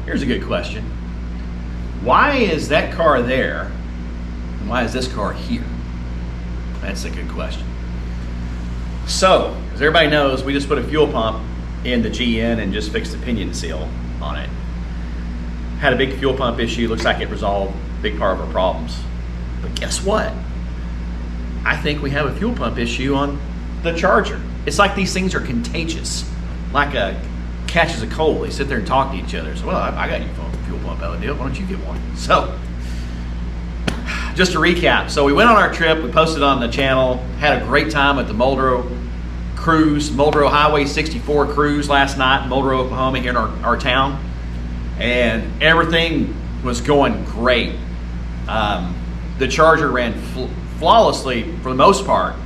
here's a good question. Why is that car there, and why is this car here? That's a good question. So, as everybody knows, we just put a fuel pump in the GN and just fixed the pinion seal on it. Had a big fuel pump issue, looks like it resolved a big part of our problems. But guess what? I think we have a fuel pump issue on the Charger. It's like these things are contagious. Like a catches a cold, they sit there and talk to each other. So, well, I got you a fuel pump out of the deal, why don't you get one? So, just to recap, so we went on our trip, we posted on the channel, had a great time at the Muldrow cruise, Muldrow Highway 64 cruise last night in Muldrow, Oklahoma, here in our town. And everything was going great. The Charger ran flawlessly for the most part.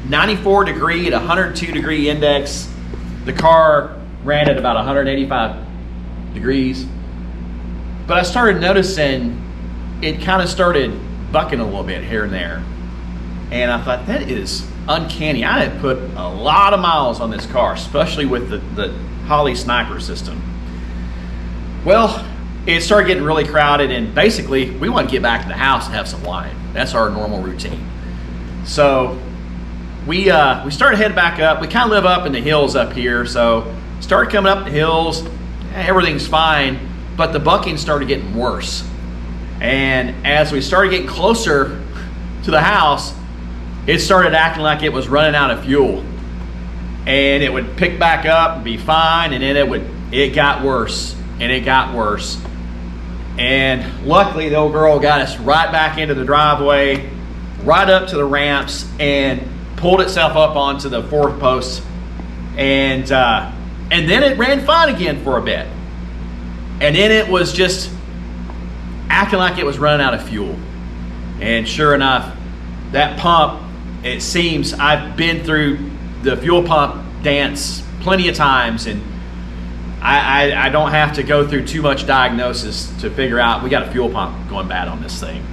94 degree at 102 degree index. The car ran at about 185 degrees. But I started noticing it kind of started bucking a little bit here and there. And I thought, that is uncanny. I had put a lot of miles on this car, especially with the Holley Sniper system. Well, it started getting really crowded, and basically we want to get back to the house and have some wine. That's our normal routine. So we started heading back up. We kind of live up in the hills up here, so started coming up the hills. Everything's fine, but the bucking started getting worse. And as we started getting closer to the house, it started acting like it was running out of fuel. And it would pick back up and be fine, and then it got worse, and it got worse. And luckily, the old girl got us right back into the driveway, right up to the ramps, and pulled itself up onto the fourth post. And then it ran fine again for a bit. And then it was just acting like it was running out of fuel. And sure enough, that pump, it seems, I've been through the fuel pump dance plenty of times, and I don't have to go through too much diagnosis to figure out we got a fuel pump going bad on this thing.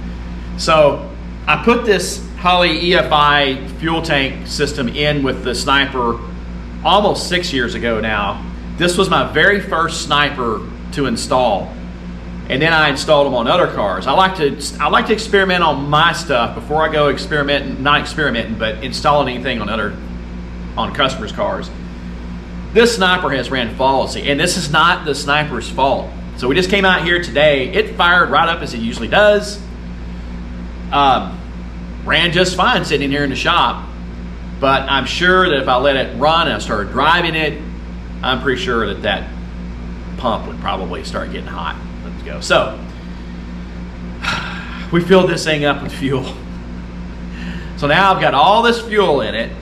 So I put this Holley EFI fuel tank system in with the Sniper almost 6 years ago now. This was my very first Sniper to install. And then I installed them on other cars. I like to experiment on my stuff before I go not experimenting, but installing anything on customers' cars. This Sniper has ran flawlessly, and this is not the Sniper's fault. So we just came out here today. It fired right up as it usually does. Ran just fine sitting here in the shop. But I'm sure that if I let it run and I started driving it, I'm pretty sure that pump would probably start getting hot. Let's go. So we filled this thing up with fuel. So now I've got all this fuel in it.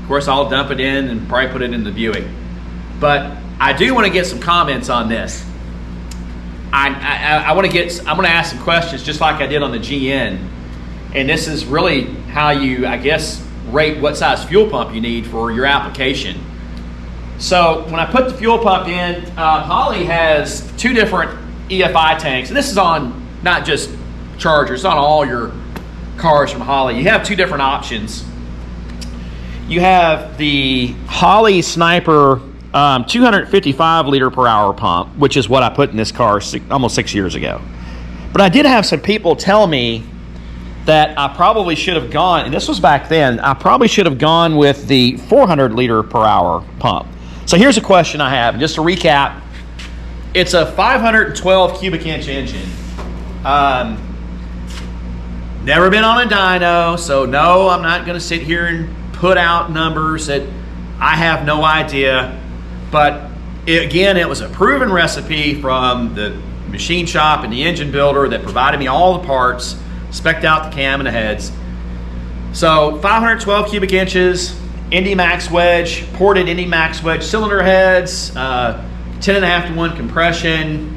Of course, I'll dump it in and probably put it in the Buick. But I do want to get some comments on this. I'm going to ask some questions just like I did on the GN. And this is really how you, I guess, rate what size fuel pump you need for your application. So when I put the fuel pump in, Holley has two different EFI tanks. And this is on not just Chargers, it's on all your cars from Holley. You have two different options. You have the Holley Sniper 255 liter per hour pump, which is what I put in this car almost 6 years ago. But I did have some people tell me that I probably should have gone, and this was back then, I probably should have gone with the 400 liter per hour pump. So here's a question I have, just to recap. It's a 512 cubic inch engine. Never been on a dyno, so no, I'm not going to sit here and put out numbers that I have no idea. But again, it was a proven recipe from the machine shop and the engine builder that provided me all the parts, spec'd out the cam and the heads. So 512 cubic inches, Indy Max wedge, ported Indy Max wedge cylinder heads, 10.5 to 1 compression,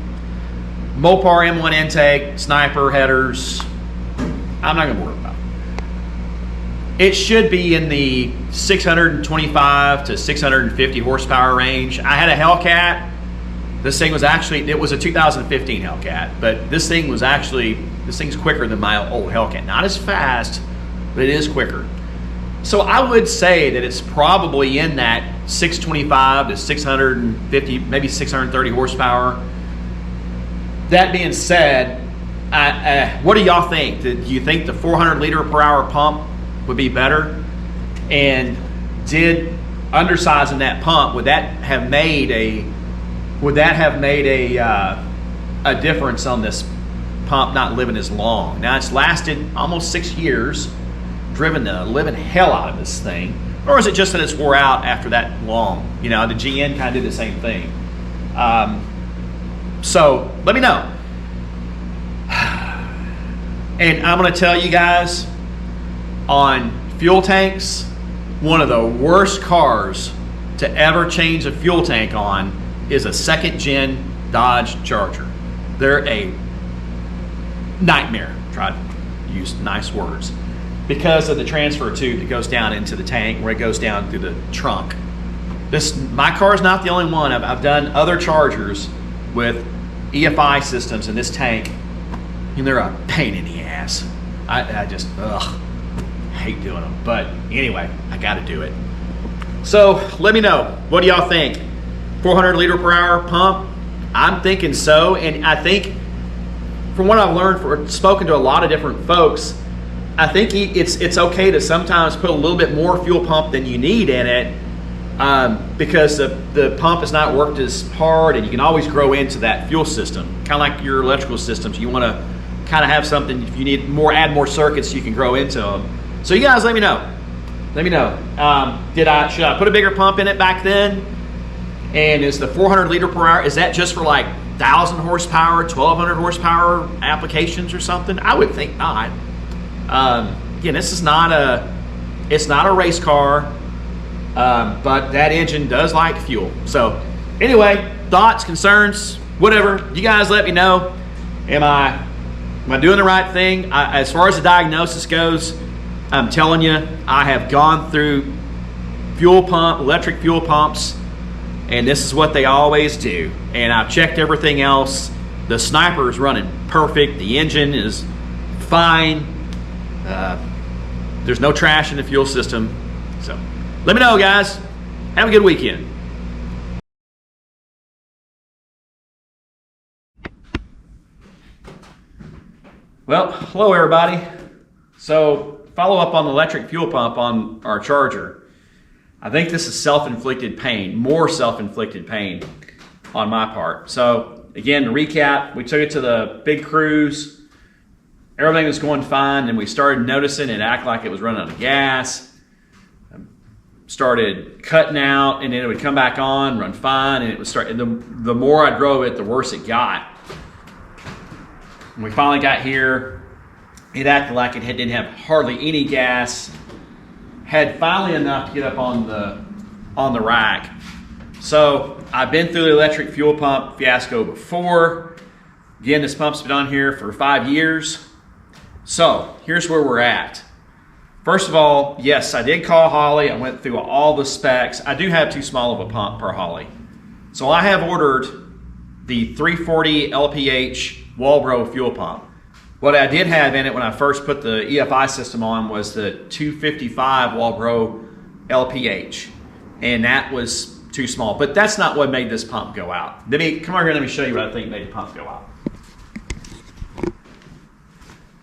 Mopar M1 intake, Sniper headers. I'm not going to worry about it. It should be in the 625 to 650 horsepower range. I had a Hellcat. This thing was actually, it was a 2015 Hellcat, but this thing's quicker than my old Hellcat. Not as fast, but it is quicker. So I would say that it's probably in that 625 to 650, maybe 630 horsepower. That being said, what do y'all think? Do you think the 400 liter per hour pump would be better? And did undersizing that pump, would that have made a difference on this pump not living as long? Now, it's lasted almost 6 years, driven the living hell out of this thing. Or is it just that it's wore out after that long? You know, the GN kind of did the same thing. So let me know. And I'm going to tell you guys, on fuel tanks, one of the worst cars to ever change a fuel tank on is a second gen Dodge Charger. They're a nightmare. Try to use nice words. Because of the transfer tube that goes down into the tank, where it goes down through the trunk. My car is not the only one. I've done other Chargers with EFI systems in this tank, and they're a pain in the ass. I just hate doing them. But anyway, I got to do it. So let me know. What do y'all think? 400 liter per hour pump? I'm thinking so, and I think from what I've learned, spoken to a lot of different folks, I think it's okay to sometimes put a little bit more fuel pump than you need in it, because the pump has not worked as hard, and you can always grow into that fuel system. Kind of like your electrical systems, you want to kind of have something. If you need add more circuits, you can grow into them. So you guys, let me know. Let me know. Should I put a bigger pump in it back then? And is the 400 liter per hour, is that just for like 1,000 horsepower, 1,200 horsepower applications or something? I would think not. Again, this is not a race car, but that engine does like fuel. So anyway, thoughts, concerns, whatever, you guys let me know. Am I doing the right thing? As far as the diagnosis goes, I'm telling you, I have gone through electric fuel pumps, and this is what they always do. And I've checked everything else. The Sniper is running perfect. The engine is fine. There's no trash in the fuel system. So let me know, guys. Have a good weekend. Well, hello everybody. So follow up on the electric fuel pump on our Charger. I think this is self-inflicted pain, more self-inflicted pain on my part. So again, to recap, we took it to the big cruise. Everything was going fine, and we started noticing it act like it was running out of gas. Started cutting out, and then it would come back on, run fine, and it would start. And the more I drove it, the worse it got. When we finally got here, it acted like it didn't have hardly any gas. Had finally enough to get up on the rack. So I've been through the electric fuel pump fiasco before. Again, this pump's been on here for 5 years. So here's where we're at. First of all, yes, I did call Holley. I went through all the specs. I do have too small of a pump per Holley. So I have ordered the 340 LPH Walbro fuel pump. What I did have in it when I first put the EFI system on was the 255 Walbro LPH. And that was too small. But that's not what made this pump go out. Come over here and let me show you what I think made the pump go out.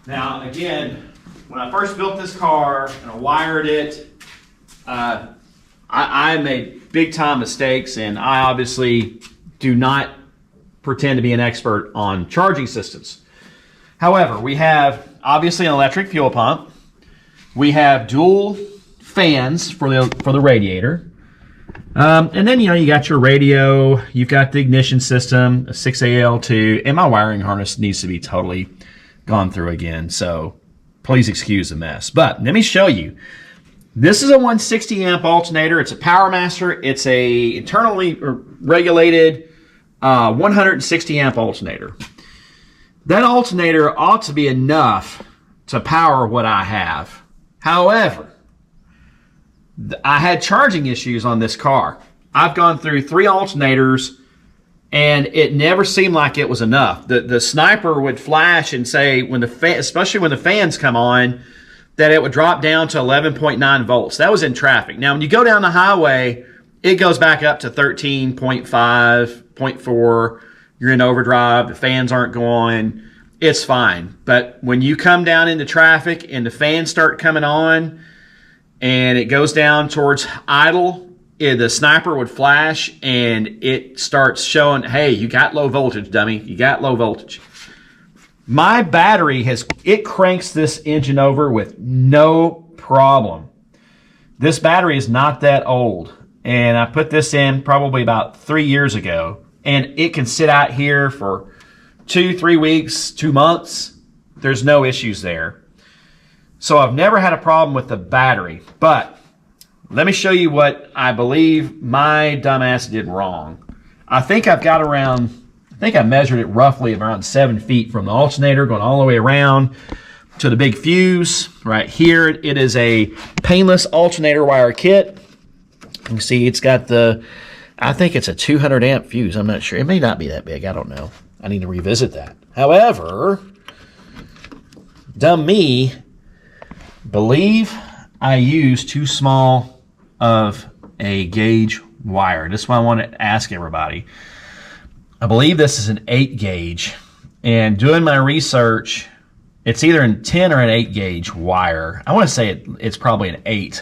Now, again, when I first built this car and I wired it, I made big time mistakes, and I obviously do not pretend to be an expert on charging systems. However, we have obviously an electric fuel pump. We have dual fans for the radiator. And then, you got your radio, you've got the ignition system, a 6AL2, and my wiring harness needs to be totally gone through again, so please excuse the mess. But let me show you. This is a 160 amp alternator. It's a PowerMaster. It's a internally regulated 160 amp alternator. That alternator ought to be enough to power what I have. However, I had charging issues on this car. I've gone through 3 alternators, and it never seemed like it was enough. The Sniper would flash and say, especially when the fans come on, that it would drop down to 11.9 volts. That was in traffic. Now, when you go down the highway, it goes back up to 13.5, 0.4. You're in overdrive. The fans aren't going. It's fine. But when you come down into traffic and the fans start coming on and it goes down towards idle, the sniper would flash and it starts showing, hey, you got low voltage, dummy. You got low voltage. My battery it cranks this engine over with no problem. This battery is not that old. And I put this in probably about 3 years ago. And it can sit out here for 2-3 weeks, 2 months. There's no issues there. So I've never had a problem with the battery. But let me show you what I believe my dumbass did wrong. I think I've got around, I think I measured it roughly around 7 feet from the alternator going all the way around to the big fuse right here. It is a painless alternator wire kit. You can see it's got I think it's a 200 amp fuse. I'm not sure. It may not be that big. I don't know. I need to revisit that. However, dumb me, believe I used too small of a gauge wire. This is why I want to ask everybody. I believe this is an 8 gauge. And doing my research, it's either a 10 or an 8 gauge wire. I want to say it's probably an 8.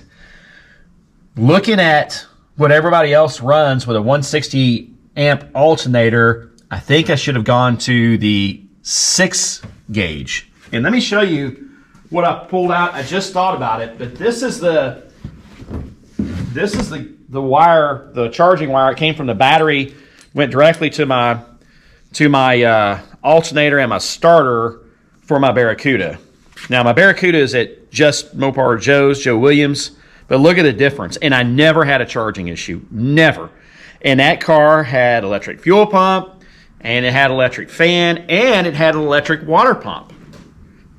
Looking at what everybody else runs with a 160 amp alternator, I think I should have gone to the 6 gauge. And let me show you what I pulled out. I just thought about it, but this is the wire, the charging wire. It came from the battery, went directly to my alternator and my starter for my Barracuda. Now my Barracuda is at just Mopar Joe Williams. But look at the difference. And I never had a charging issue. Never. And that car had electric fuel pump, and it had electric fan, and it had an electric water pump.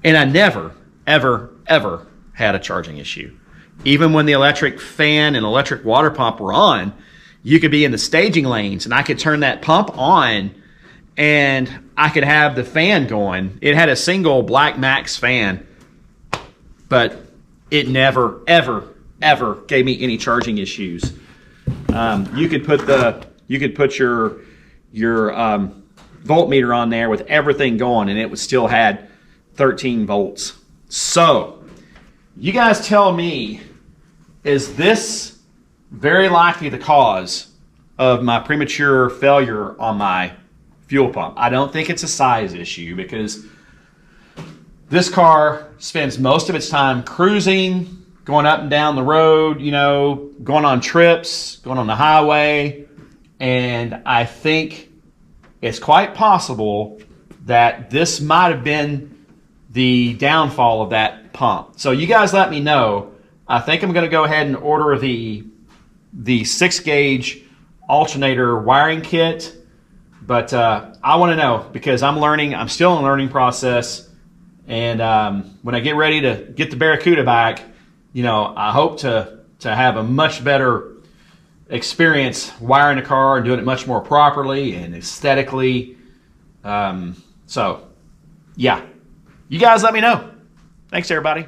And I never, ever, ever had a charging issue. Even when the electric fan and electric water pump were on, you could be in the staging lanes, and I could turn that pump on, and I could have the fan going. It had a single Black Max fan, but it never, ever gave me any charging issues. You could put your voltmeter on there with everything going, and it would still had 13 volts. So, you guys tell me, is this very likely the cause of my premature failure on my fuel pump? I don't think it's a size issue, because this car spends most of its time cruising, going up and down the road, you know, going on trips, going on the highway. And I think it's quite possible that this might have been the downfall of that pump. So you guys let me know. I think I'm going to go ahead and order the 6 gauge alternator wiring kit. But I want to know, because I'm learning. I'm still in the learning process. And when I get ready to get the Barracuda back, you know, I hope to have a much better experience wiring a car and doing it much more properly and aesthetically. So, yeah. You guys let me know. Thanks, everybody.